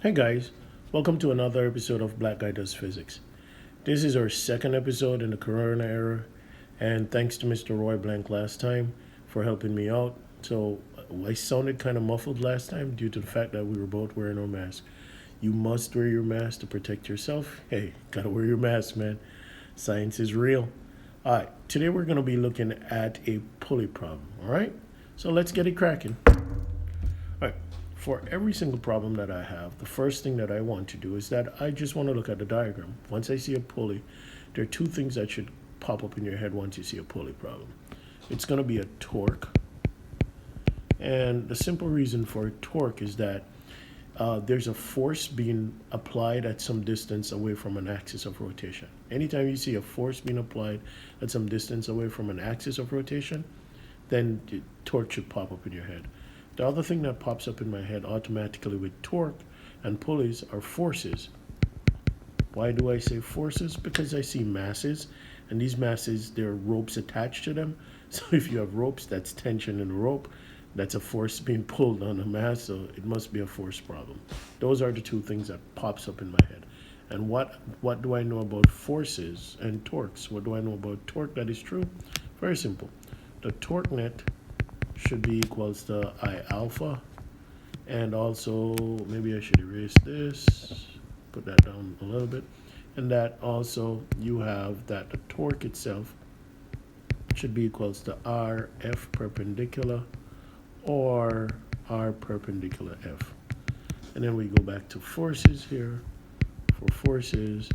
Hey guys, welcome to another episode of Black Guy Does Physics. This is our second episode in the Corona era, and thanks to Mr. Roy Blank last time for helping me out. So I sounded kind of muffled last time due to the fact that we were both wearing our masks. You must wear your mask to protect yourself. Hey, gotta wear your mask, man. Science is real. Alright, today we're gonna be looking at a pulley problem, alright? So let's get it cracking. Alright, for every single problem that I have, the first thing that I want to do is that I just want to look at the diagram. Once I see a pulley, there are two things that should pop up in your head once you see a pulley problem. It's going to be a torque, and the simple reason for a torque is that there's a force being applied at some distance away from an axis of rotation. Anytime you see a force being applied at some distance away from an axis of rotation, then the torque should pop up in your head. The other thing that pops up in my head automatically with torque and pulleys are forces. Why do I say forces? Because I see masses, and these masses, there are ropes attached to them. So if you have ropes, that's tension in the rope. That's a force being pulled on a mass, so it must be a force problem. Those are the two things that pops up in my head. And what do I know about forces and torques? What do I know about torque that is true? Very simple. The torque net should be equals to I alpha, and also maybe I should erase this, put that down a little bit, and that also you have that the torque itself should be equals to R F perpendicular or R perpendicular F. And then we go back to forces here. For forces,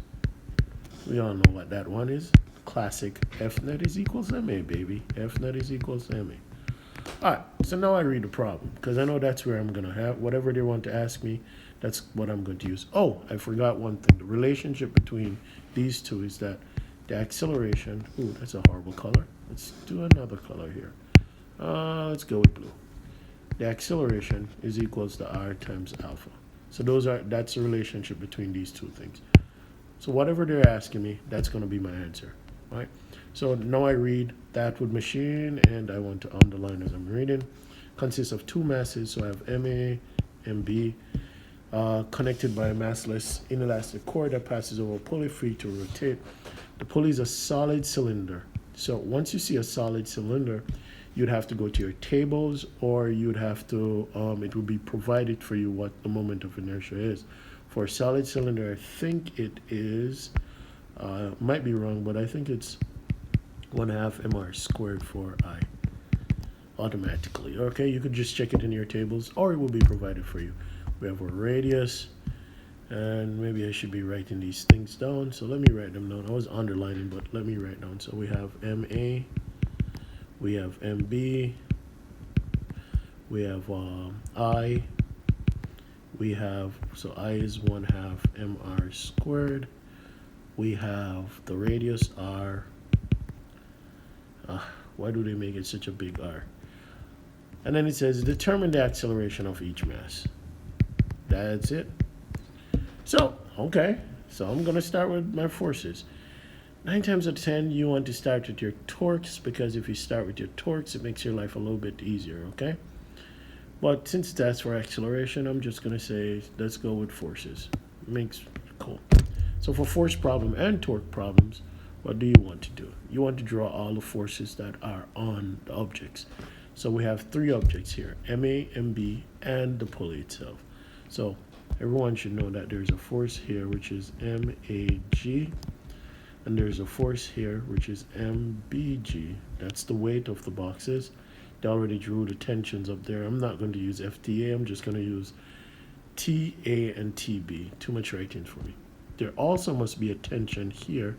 we all know what that one is. Classic F net is equals MA, baby. F net is equals MA. All right, so now I read the problem because I know that's where I'm going to have whatever they want to ask me, that's what I'm going to use. Oh, I forgot one thing. The relationship between these two is that the acceleration, ooh, that's a horrible color. Let's do another color here. Let's go with blue. The acceleration is equals to R times alpha. So that's the relationship between these two things. So whatever they're asking me, that's going to be my answer, right? So now I read that with machine, and I want to underline as I'm reading. Consists of two masses, so I have MA, MB, connected by a massless inelastic cord that passes over a pulley free to rotate. The pulley is a solid cylinder. So once you see a solid cylinder, you'd have to go to your tables, or you'd have to, it would be provided for you what the moment of inertia is. For a solid cylinder, I think it is, might be wrong, but I think it's 1/2 mr squared for I automatically. Okay, you could just check it in your tables, or it will be provided for you. We have our radius, and maybe I should be writing these things down, so let me write them down. I was underlining, but let me write down. So we have MA, we have MB, we have I, we have, so I is 1/2 mr squared, we have the radius R. Why do they make it such a big R? And then it says determine the acceleration of each mass. That's it. So, okay. So I'm going to start with my forces. 9 times out of 10, you want to start with your torques, because if you start with your torques, it makes your life a little bit easier, okay? But since that's for acceleration, I'm just going to say, let's go with forces. Makes cool. So for force problem and torque problems, what do you want to do? You want to draw all the forces that are on the objects. So we have 3 objects here, MA, MB, and the pulley itself. So everyone should know that there's a force here, which is MAG, and there's a force here, which is MBG. That's the weight of the boxes. They already drew the tensions up there. I'm not going to use FTA. I'm just going to use TA and TB. Too much writing for me. There also must be a tension here,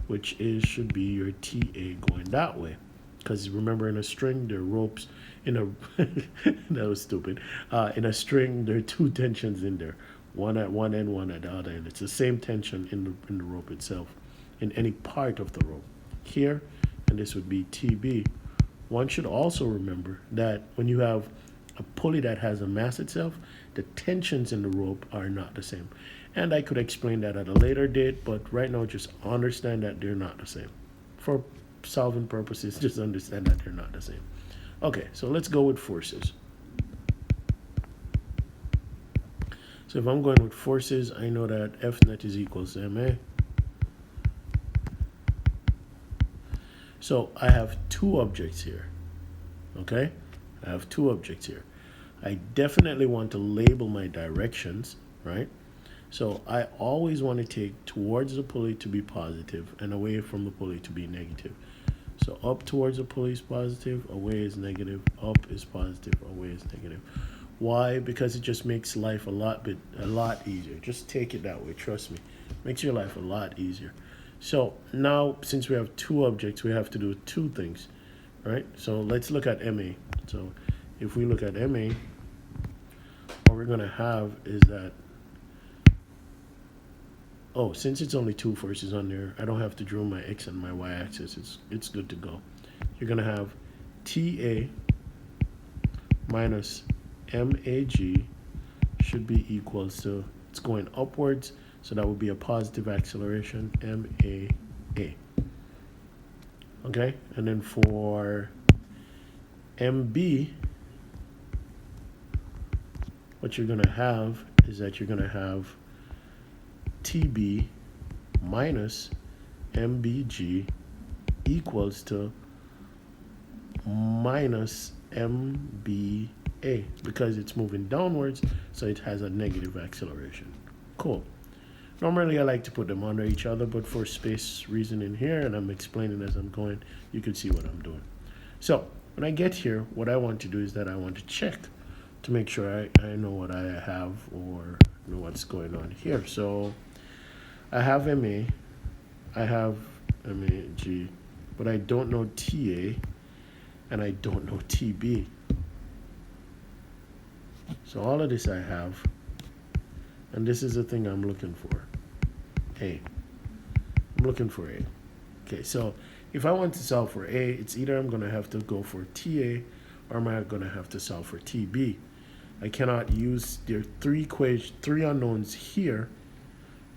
which should be your TA going that way. Because remember, in a string, there are ropes. That was stupid. In a string, there are 2 tensions in there. One at one end, one at the other end. It's the same tension in the rope itself, in any part of the rope. Here, and this would be TB. One should also remember that when you have a pulley that has a mass itself, the tensions in the rope are not the same. And I could explain that at a later date, but right now just understand that they're not the same. For solving purposes, just understand that they're not the same. Okay, so let's go with forces. So if I'm going with forces, I know that F net is equals to MA. So I have two objects here, okay? I have two objects here. I definitely want to label my directions, right? So I always want to take towards the pulley to be positive and away from the pulley to be negative. So up towards the pulley is positive, away is negative, up is positive, away is negative. Why? Because it just makes life a lot easier. Just take it that way, trust me. Makes your life a lot easier. So now, since we have two objects, we have to do two things, right? So let's look at MA. So if we look at MA, what we're going to have is that, oh, since it's only two forces on there, I don't have to draw my X and my Y axis. It's good to go. You're going to have TA minus MAG should be equals to, it's going upwards, so that would be a positive acceleration, MAA. Okay, and then for MB, what you're going to have is that you're going to have TB minus MBG equals to minus MBA because it's moving downwards, so it has a negative acceleration. Cool. Normally I like to put them under each other, but for space reasoning here, and I'm explaining as I'm going, you can see what I'm doing. So when I get here, what I want to do is that I want to check to make sure I know what I have or know what's going on here. So I have MA, I have MAG, but I don't know TA, and I don't know TB. So all of this I have, and this is the thing I'm looking for. A. I'm looking for A. Okay, so if I want to solve for A, it's either I'm going to have to go for TA or am I going to have to solve for TB. I cannot use, there are three unknowns here,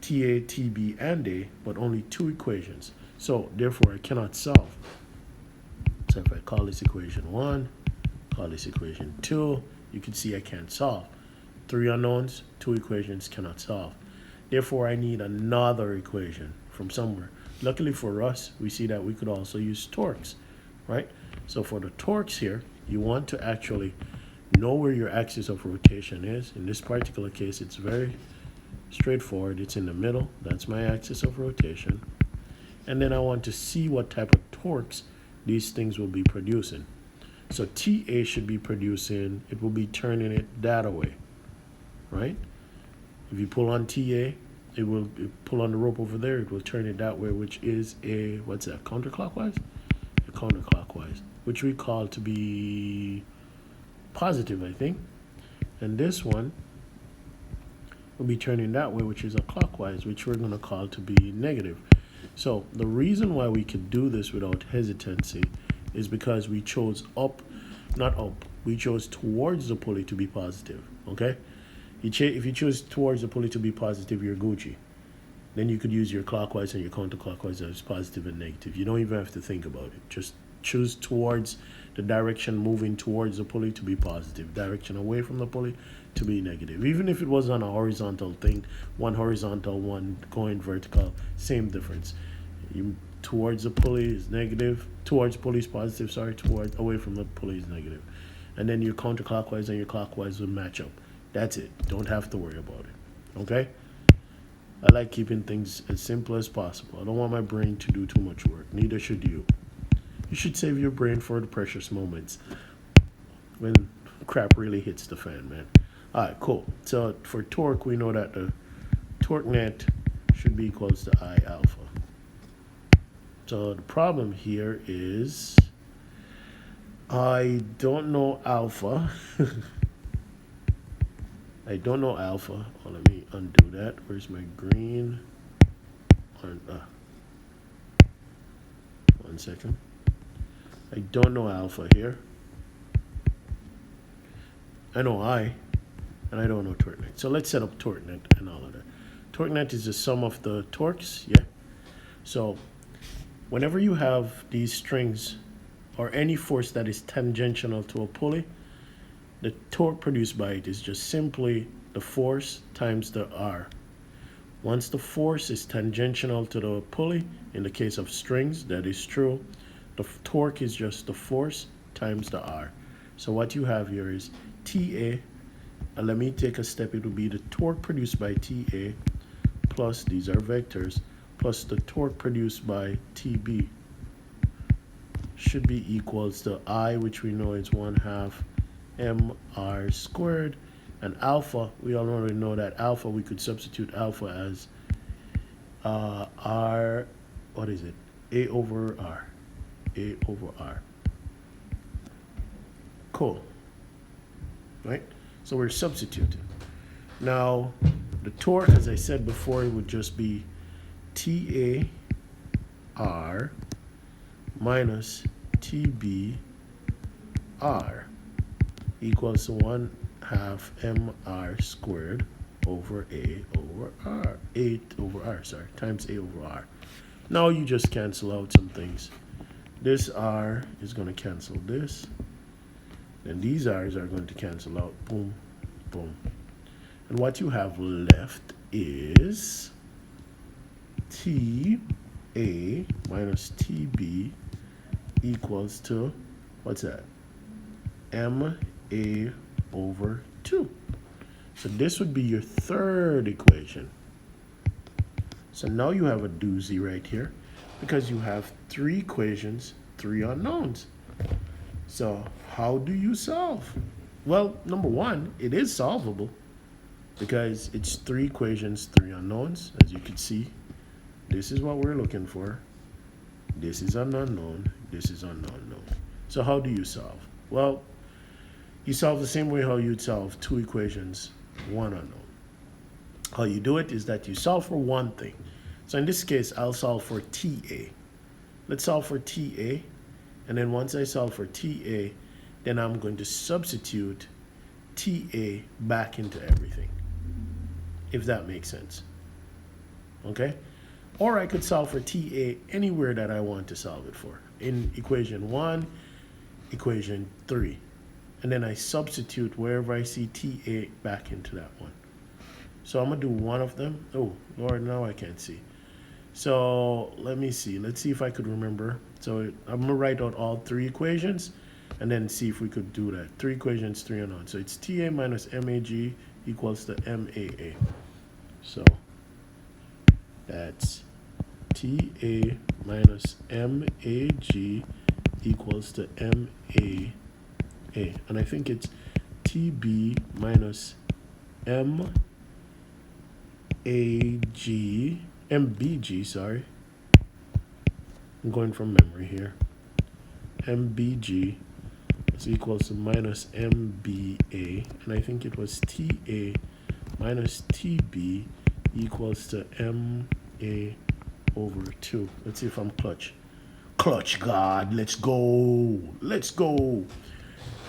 TA, TB, and A, but only two equations. So therefore I cannot solve. So if I call this equation 1, call this equation 2, you can see I can't solve. Three unknowns, two equations, cannot solve. Therefore, I need another equation from somewhere. Luckily for us, we see that we could also use torques, right? So for the torques here, you want to actually know where your axis of rotation is. In this particular case, it's very straightforward. It's in the middle. That's my axis of rotation. And then I want to see what type of torques these things will be producing. So TA should be producing, it will be turning it that way, right? If you pull on TA, it will pull on the rope over there, it will turn it that way, which is a, what's that, counterclockwise? A counterclockwise, which we call to be positive, I think. And this one will be turning that way, which is a clockwise, which we're going to call to be negative. So the reason why we could do this without hesitancy is because we chose up, not up, we chose towards the pulley to be positive, okay? If you choose towards the pulley to be positive, you're Gucci. Then you could use your clockwise and your counterclockwise as positive and negative. You don't even have to think about it. Just choose towards the direction moving towards the pulley to be positive, direction away from the pulley to be negative. Even if it was on a horizontal thing, one horizontal, one going vertical, same difference. Towards the pulley is negative, towards pulley is positive, towards away from the pulley is negative. And then your counterclockwise and your clockwise will match up. That's it. Don't have to worry about it. Okay? I like keeping things as simple as possible. I don't want my brain to do too much work. Neither should you. You should save your brain for the precious moments when crap really hits the fan, man. Alright, cool. So for torque, we know that the torque net should be equals to I alpha. So the problem here is I don't know alpha. I don't know alpha. Oh, let me undo that. Where's my green? One second. I don't know alpha here. I know I, and I don't know torque net. So let's set up torque net and all of that. Torque net is the sum of the torques, yeah. So whenever you have these strings or any force that is tangential to a pulley, the torque produced by it is just simply the force times the R. Once the force is tangential to the pulley, in the case of strings, that is true. The torque is just the force times the R. So what you have here is TA, and let me take a step, it will be the torque produced by TA plus, these are vectors, plus the torque produced by TB should be equals to I, which we know is 1/2 mr squared, and alpha, we already know that alpha, we could substitute alpha as R, what is it? A over R. A over R. Cool. Right? So we're substituting. Now, the torque, as I said before, it would just be TAR minus TBR equals to 1/2 mr squared over A over R. 8 over R, sorry, times A over R. Now you just cancel out some things. This R is going to cancel this. Then these R's are going to cancel out. Boom, boom. And what you have left is TA minus TB equals to, what's that? MA over 2. So this would be your third equation. So now you have a doozy right here because you have 3 equations, 3 unknowns. So how do you solve? Well, number one, it is solvable because it's 3 equations, 3 unknowns. As you can see, this is what we're looking for. This is an unknown. This is an unknown. So how do you solve? Well, you solve the same way how you'd solve 2 equations, 1 unknown. How you do it is that you solve for one thing. So in this case, I'll solve for TA. Let's solve for TA. And then once I solve for TA, then I'm going to substitute TA back into everything, if that makes sense. Okay? Or I could solve for TA anywhere that I want to solve it for. In equation 1, equation 3. And then I substitute wherever I see TA back into that one. So I'm going to do one of them. Oh, Lord, now I can't see. So let me see. Let's see if I could remember. So I'm going to write out all 3 equations and then see if we could do that. 3 equations, 3 unknowns. So it's TA minus MAG equals to MAA. So that's TA minus MAG equals to MAA. And I think it's TB minus MBG, sorry. I'm going from memory here. MBG is equals to minus MBA. And I think it was TA minus TB equals to MA over 2. Let's see if I'm clutch. Clutch, God. Let's go. Let's go.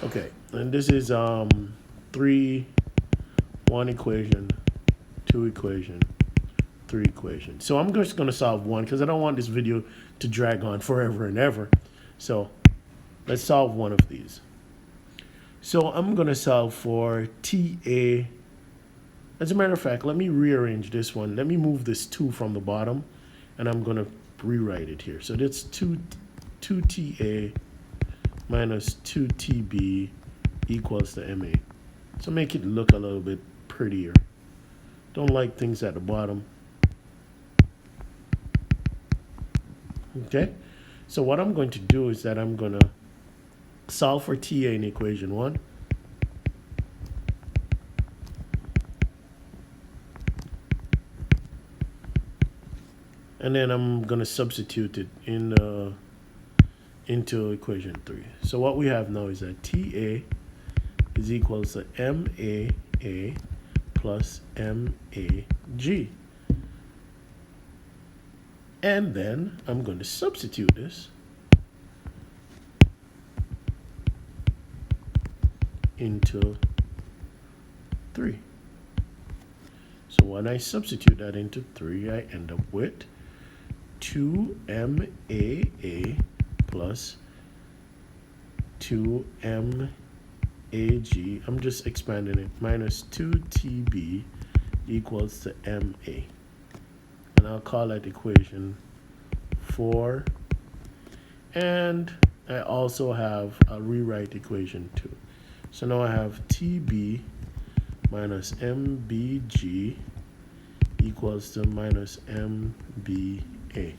Okay. And this is 3, 1 equation, 2 equation, 3 equation. So I'm just going to solve one because I don't want this video to drag on forever and ever. So let's solve one of these. So I'm going to solve for TA. As a matter of fact, let me rearrange this one. Let me move this 2 from the bottom, and I'm going to rewrite it here. So that's 2TA minus 2TB equals to MA. So make it look a little bit prettier. Don't like things at the bottom. Okay, so what I'm going to do is that I'm going to solve for TA in equation 1. And then I'm going to substitute it in into equation 3. So what we have now is that TA is equals to MAA plus MAG. And then I'm going to substitute this into 3. So when I substitute that into 3, I end up with 2MAA plus 2MAG AG, I'm just expanding it, minus 2TB equals to MA. And I'll call that equation 4. And I also have a rewrite equation 2. So now I have TB minus MBG equals to minus MBA. And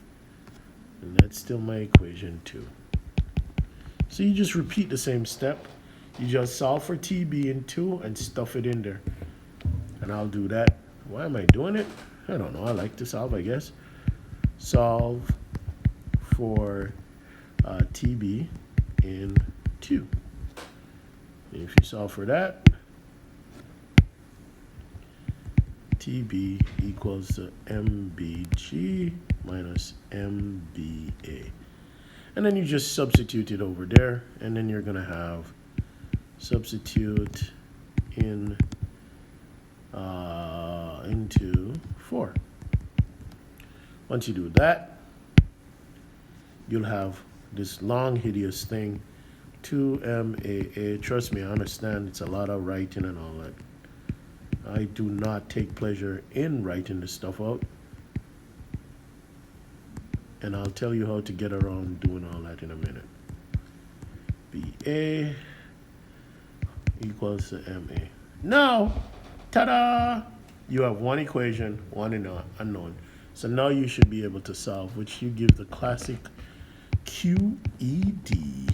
that's still my equation 2. So you just repeat the same step. You just solve for TB in 2 and stuff it in there. And I'll do that. Why am I doing it? I don't know. I like to solve, I guess. Solve for TB in 2. And if you solve for that, TB equals to MBG minus MBA. And then you just substitute it over there, and then you're going to have substitute in into 4. Once you do that, you'll have this long, hideous thing, 2MAA. Trust me, I understand it's a lot of writing and all that. I do not take pleasure in writing this stuff out. And I'll tell you how to get around doing all that in a minute. BA equals to MA. Now, ta-da! You have one equation, one unknown. So now you should be able to solve, which you give the classic QED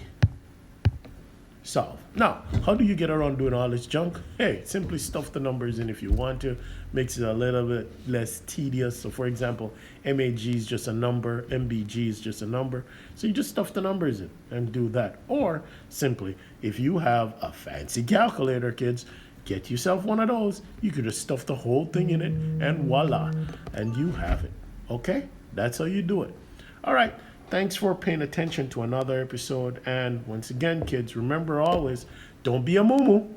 solve. Now, how do you get around doing all this junk? Hey, simply stuff the numbers in if you want to. Makes it a little bit less tedious. So for example, MAG is just a number, MBG is just a number. So you just stuff the numbers in and do that. Or simply, if you have a fancy calculator, kids, get yourself one of those. You could just stuff the whole thing in it and voila, and you have it. Okay? That's how you do it. All right. Thanks for paying attention to another episode. And once again, kids, remember always, don't be a moo-moo.